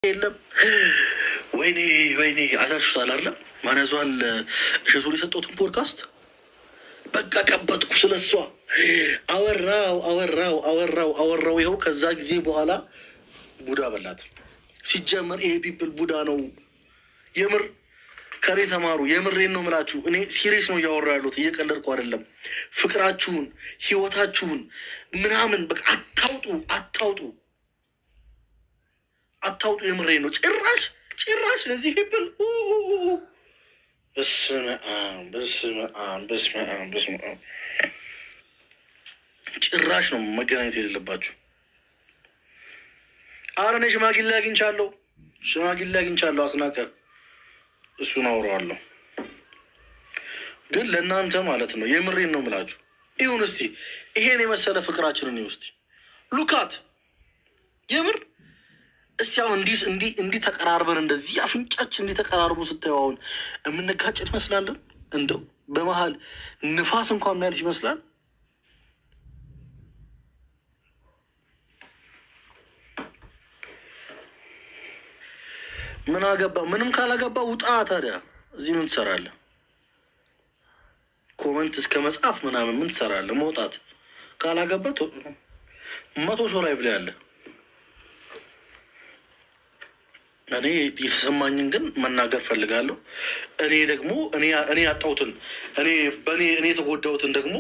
የለም። ወይኔ ወይኔ አላችሁታል አይደለም? ማነዟል እሸቱ የሰጠሁትን ፖድካስት በቃ ቀበጥኩ። ስለሷ አወራው። ይኸው ከዛ ጊዜ በኋላ ቡዳ በላት። ሲጀመር ይሄ ፒፕል ቡዳ ነው። የምር ከሬ ተማሩ። የምሬን ነው ምላችሁ። እኔ ሲሪየስ ነው እያወራ ያሉት፣ እየቀለድኩ አይደለም። ፍቅራችሁን፣ ህይወታችሁን ምናምን በቃ አታውጡ። የምሬ ነው። ጭራሽ ለዚህ ፒፕል በስመ አብ ጭራሽ ነው መገናኘት የሌለባችሁ። ኧረ እኔ ሽማግሌ አግኝቻለሁ አስናቀ፣ እሱን አውረዋለሁ። ግን ለእናንተ ማለት ነው የምሬን ነው ምላችሁ። ይሁን እስቲ ይሄን የመሰለ ፍቅራችንን ውስጥ ሉካት የምር እስቲ አሁን እንዲህ ተቀራርበን እንደዚህ አፍንጫችን እንዲህ ተቀራርቦ ስታየው አሁን የምንጋጨት ይመስላለን? እንደው በመሀል ንፋስ እንኳን የሚያልፍ ይመስላል። ምን አገባ? ምንም ካላገባ ውጣ። ታዲያ እዚህ ምን ትሰራለህ? ኮመንት እስከ መጻፍ ምናምን ምን ትሰራለህ? መውጣት ካላገባ 100 ሰው ላይ ብላ ያለ እኔ የተሰማኝን ግን መናገር ፈልጋለሁ። እኔ ደግሞ እኔ ያጣሁትን እኔ የተጎዳሁትን ደግሞ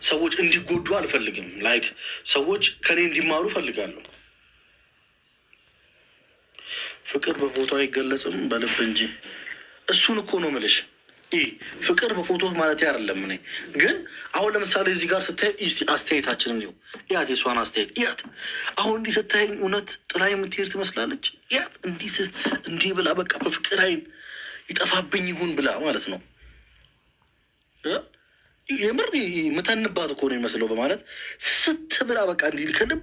ሰዎች እንዲጎዱ አልፈልግም። ላይክ ሰዎች ከኔ እንዲማሩ ፈልጋለሁ። ፍቅር በፎቶ አይገለጽም በልብ እንጂ። እሱን እኮ ነው የምልሽ። ፍቅር በፎቶ ማለት አይደለም። እኔ ግን አሁን ለምሳሌ እዚህ ጋር ስታይ አስተያየታችንን ይኸው ያት የሷን አስተያየት ያት አሁን እንዲህ ስታየኝ እውነት ጥላ የምትሄድ ትመስላለች። ያት እንዲህ ብላ በቃ በፍቅር አይን ይጠፋብኝ ይሁን ብላ ማለት ነው። የምር ምተንባት እኮ ነው ይመስለው በማለት ስትብላ በቃ እንዲህ ከልቧ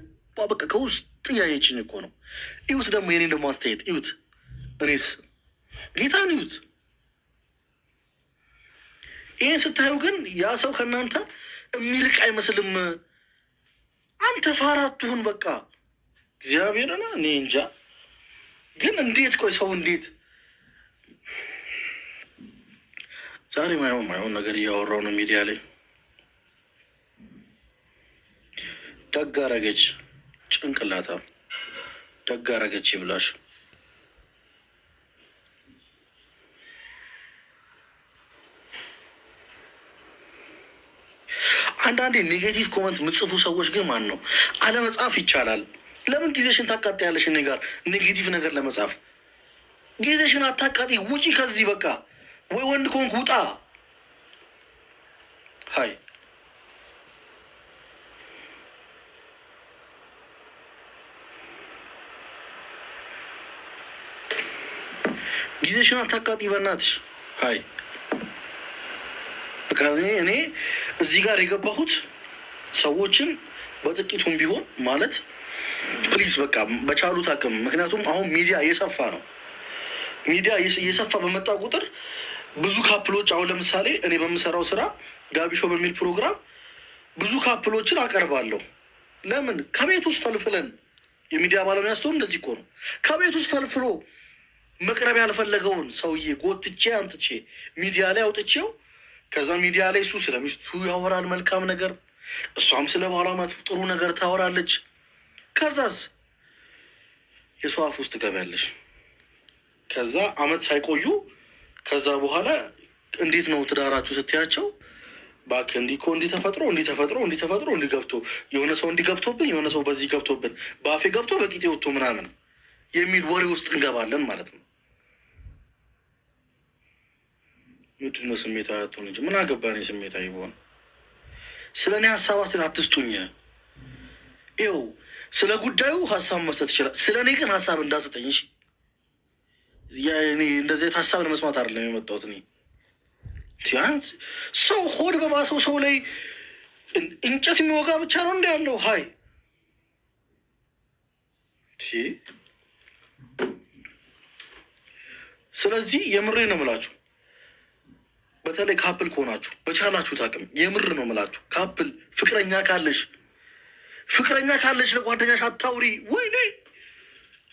በቃ ከውስጥ እያየችኝ እኮ ነው። ይሁት ደግሞ የኔን ደግሞ አስተያየት ይሁት። እኔስ ጌታን ይሁት። ይህን ስታዩ ግን ያ ሰው ከእናንተ የሚርቅ አይመስልም። አንተ ፋራቱሁን በቃ እግዚአብሔርና እኔ እንጃ። ግን እንዴት ቆይ ሰው እንዴት ዛሬ ማይሆን ነገር እያወራው ነው ሚዲያ ላይ። ደግ አረገች ጭንቅላታ፣ ደግ አረገች ይብላሽ። አንዳንዴ ኔጌቲቭ ኮመንት ምጽፉ ሰዎች ግን ማን ነው አለመጻፍ ይቻላል። ለምን ጊዜሽን ታቃጥያለሽ? እኔ ጋር ኔጌቲቭ ነገር ለመጻፍ ጊዜሽን አታቃጢ። ውጪ ከዚህ በቃ። ወይ ወንድ ኮንክ ውጣ። ሀይ ጊዜሽን አታቃጢ በእናትሽ። ሀይ በቃ እኔ እዚህ ጋር የገባሁት ሰዎችን በጥቂቱም ቢሆን ማለት ፕሊዝ በቃ በቻሉት አቅም። ምክንያቱም አሁን ሚዲያ እየሰፋ ነው። ሚዲያ እየሰፋ በመጣ ቁጥር ብዙ ካፕሎች አሁን ለምሳሌ እኔ በምሰራው ስራ ጋቢሾ በሚል ፕሮግራም ብዙ ካፕሎችን አቀርባለሁ። ለምን ከቤት ውስጥ ፈልፍለን የሚዲያ ባለሙያ ስትሆን እንደዚህ እኮ ነው። ከቤት ውስጥ ፈልፍሎ መቅረብ ያልፈለገውን ሰውዬ ጎትቼ አምጥቼ ሚዲያ ላይ አውጥቼው ከዛ ሚዲያ ላይ እሱ ስለ ሚስቱ ያወራል መልካም ነገር፣ እሷም ስለ ባሏ ጥሩ ነገር ታወራለች። ከዛስ የሰው አፍ ውስጥ ትገቢያለሽ። ከዛ አመት ሳይቆዩ ከዛ በኋላ እንዴት ነው ትዳራችሁ ስትያቸው እባክህ እንዲህ እኮ እንዲህ ተፈጥሮ እንዲህ ገብቶ የሆነ ሰው እንዲህ ገብቶብን የሆነ ሰው በዚህ ገብቶብን በአፌ ገብቶ በቂጤ ወጥቶ ምናምን የሚል ወሬ ውስጥ እንገባለን ማለት ነው። ምንድን ነው ስሜታዊ አትሆን እንጂ ምን አገባኝ ስሜታዊ በሆነ። ስለ እኔ ሀሳብ አትስጡኝ። ይኸው ስለ ጉዳዩ ሀሳብ መስጠት ይችላል። ስለ እኔ ግን ሀሳብ እንዳስጠኝ። እሺ እንደዚህ ሀሳብ ለመስማት አይደለም የመጣሁት። እኔ ሰው ሆድ በባሰው ሰው ላይ እንጨት የሚወጋ ብቻ ነው እንዲ ያለው። ሀይ ስለዚህ የምሬ ነው ምላችሁ። በተለይ ካፕል ከሆናችሁ በቻላችሁት አቅም የምር ነው ምላችሁ። ካፕል ፍቅረኛ ካለሽ ለጓደኛሽ አታውሪ። ወይኔ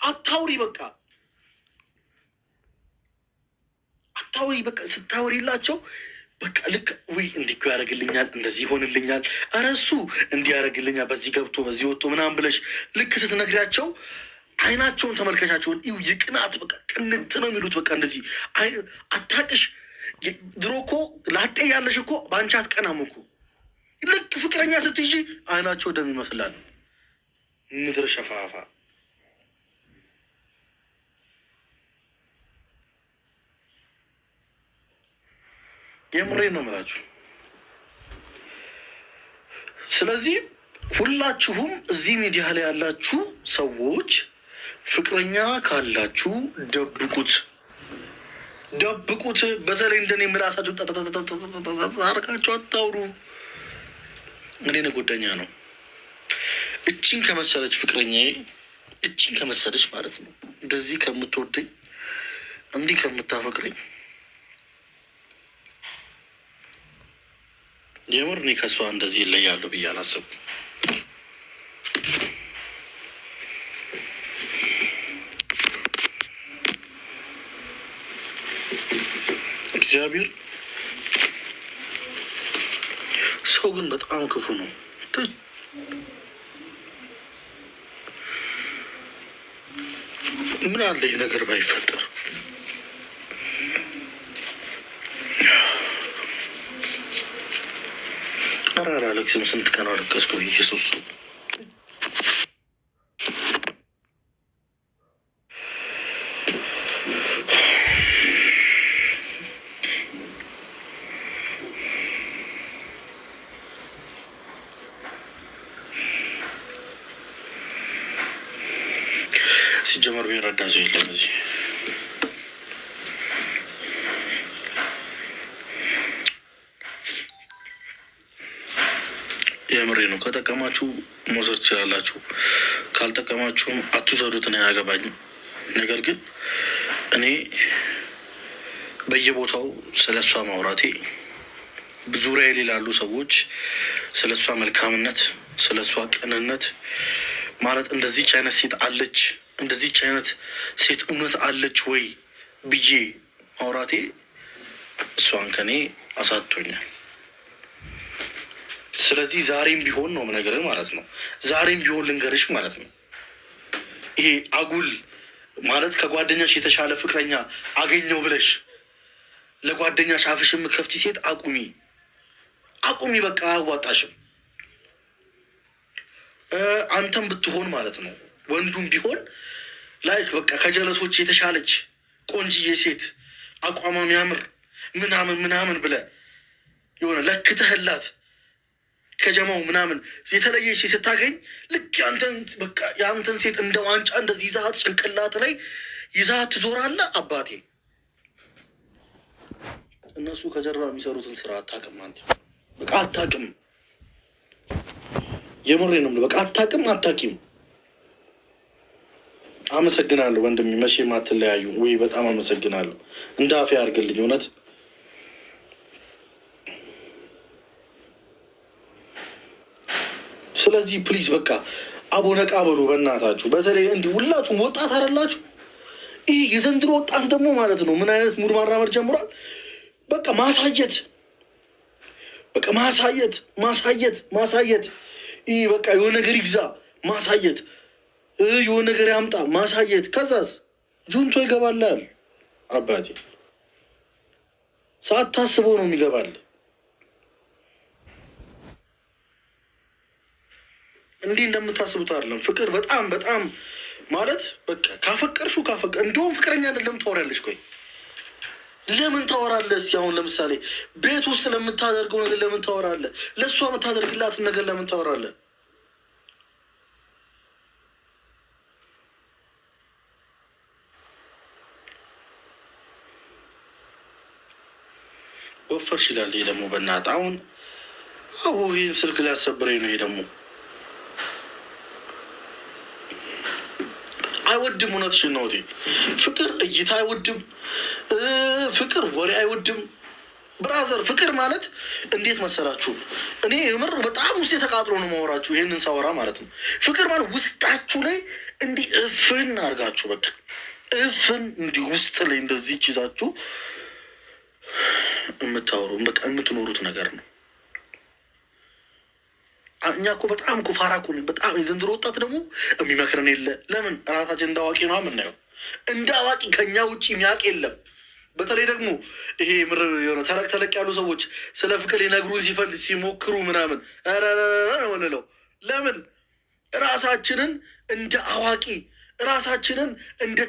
አታውሪ። በቃ ስታወሪ በቃ ስታወሪላቸው በቃ ልክ ውይ እንዲህ እኮ ያደርግልኛል፣ እንደዚህ ይሆንልኛል፣ ኧረ እሱ እንዲህ ያደርግልኛል፣ በዚህ ገብቶ በዚህ ወጥቶ ምናምን ብለሽ ልክ ስትነግሪያቸው አይናቸውን ተመልከቻቸውን ይው የቅናት በቃ ቅንት ነው የሚሉት። በቃ እንደዚህ አታቅሽ። ድሮ እኮ ላጤ ያለሽ እኮ በአንቺ አትቀናም እኮ። ልክ ፍቅረኛ ስትይዢ አይናቸው ደም ይመስላል። ምድር ሸፋፋ የምሬን ነው የምላችሁ። ስለዚህ ሁላችሁም እዚህ ሚዲያ ላይ ያላችሁ ሰዎች ፍቅረኛ ካላችሁ ደብቁት፣ ደብቁት። በተለይ እንደኔ ምላሳችሁ አርጋችሁ አታውሩ። እንግዲህ ጓደኛ ነው እቺን ከመሰለች ፍቅረኛዬ፣ እቺን ከመሰለች ማለት ነው እንደዚህ ከምትወደኝ እንዲህ ከምታፈቅረኝ የምር እኔ ከሷ እንደዚህ ይለያለሁ ብዬ አላሰብኩም። እግዚአብሔር ሰው ግን በጣም ክፉ ነው። ምን አለ ይህ ነገር ባይፈጠር። ኧረ አላለቅስም። ስንት ቀን አለቀስኩ። ኢየሱስ ሲጀመር የሚረዳ ሰው የለም እዚህ። የምሬ ነው። ከጠቀማችሁ መውሰድ ትችላላችሁ፣ ካልጠቀማችሁም አትውሰዱት። ነው አያገባኝም። ነገር ግን እኔ በየቦታው ስለ እሷ ማውራቴ ዙሪያ የሌላሉ ሰዎች ስለ እሷ መልካምነት፣ ስለ እሷ ቅንነት ማለት እንደዚች አይነት ሴት አለች፣ እንደዚች አይነት ሴት እውነት አለች ወይ ብዬ ማውራቴ እሷን ከኔ አሳቶኛል። ስለዚህ ዛሬም ቢሆን ነው የምነግርህ ማለት ነው። ዛሬም ቢሆን ልንገርሽ ማለት ነው። ይሄ አጉል ማለት ከጓደኛሽ የተሻለ ፍቅረኛ አገኘው ብለሽ ለጓደኛሽ አፍሽ የምከፍቲ ሴት አቁሚ፣ አቁሚ። በቃ አያዋጣሽም። አንተም ብትሆን ማለት ነው ወንዱም ቢሆን ላይክ በቃ ከጀለሶች የተሻለች ቆንጅዬ ሴት አቋሟ የሚያምር ምናምን ምናምን ብለህ የሆነ ለክተህላት ከጀማው ምናምን የተለየ ሴት ስታገኝ ልክ የአንተን ሴት እንደ ዋንጫ እንደዚህ ይዛት ጭንቅላት ላይ ይዛት ትዞራለህ። አባቴ እነሱ ከጀርባ የሚሰሩትን ስራ አታውቅም። አንተ በቃ አታውቅም። የምሬ ነው። በቃ አታውቂም። አመሰግናለሁ ወንድሜ፣ መቼም አትለያዩ ወይ? በጣም አመሰግናለሁ። እንደ አፌ አድርግልኝ እውነት። ስለዚህ ፕሊዝ በቃ አቦ ነቃ በሉ በእናታችሁ። በተለይ እንዲህ ሁላችሁም ወጣት አይደላችሁ? ይህ የዘንድሮ ወጣት ደግሞ ማለት ነው ምን አይነት ሙድ ማራመድ ጀምሯል። በቃ ማሳየት፣ በቃ ማሳየት። ይህ በቃ የሆነ ነገር ይግዛ ማሳየት፣ የሆነ ነገር ያምጣ ማሳየት። ከዛስ ጁንቶ ይገባላል። አባቴ ሳታስበው ነው የሚገባል። እንዲህ እንደምታስቡት አይደለም። ፍቅር በጣም ማለት በቃ ካፈቀርሹ እንደውም ፍቅረኛ አይደለም ታወራለች። ቆይ ለምን ታወራለህ? እስኪ አሁን ለምሳሌ ቤት ውስጥ ለምታደርገው ነገር ለምን ታወራለህ? ለእሷ የምታደርግላትን ነገር ለምን ታወራለህ? ወፈርሽ ይላል። ይሄ ደግሞ በእናትህ አሁን ይህን ስልክ ሊያሰብረኝ ነው። ይሄ ደግሞ አይወድም። እውነትሽን ነው። ፍቅር እይታ አይወድም። ፍቅር ወሬ አይወድም። ብራዘር ፍቅር ማለት እንዴት መሰላችሁ? እኔ የምር በጣም ውስጤ ተቃጥሎ ነው ማወራችሁ ይህንን ሳወራ ማለት ነው። ፍቅር ማለት ውስጣችሁ ላይ እንዲህ እፍን አድርጋችሁ በቃ እፍን እንዲህ ውስጥ ላይ እንደዚህ ይዛችሁ የምታወሩ በቃ የምትኖሩት ነገር ነው። እኛ እኮ በጣም እኮ ፋራ እኮ ነን። በጣም የዘንድሮ ወጣት ደግሞ የሚመክረን የለ። ለምን ራሳችን እንደ አዋቂ ነው የምናየው። እንደ አዋቂ ከኛ ውጭ የሚያውቅ የለም። በተለይ ደግሞ ይሄ ምር የሆነ ተለቅ ተለቅ ያሉ ሰዎች ስለ ፍቅር ሊነግሩን ሲሞክሩ ምናምን ሆንለው። ለምን ራሳችንን እንደ አዋቂ ራሳችንን እንደ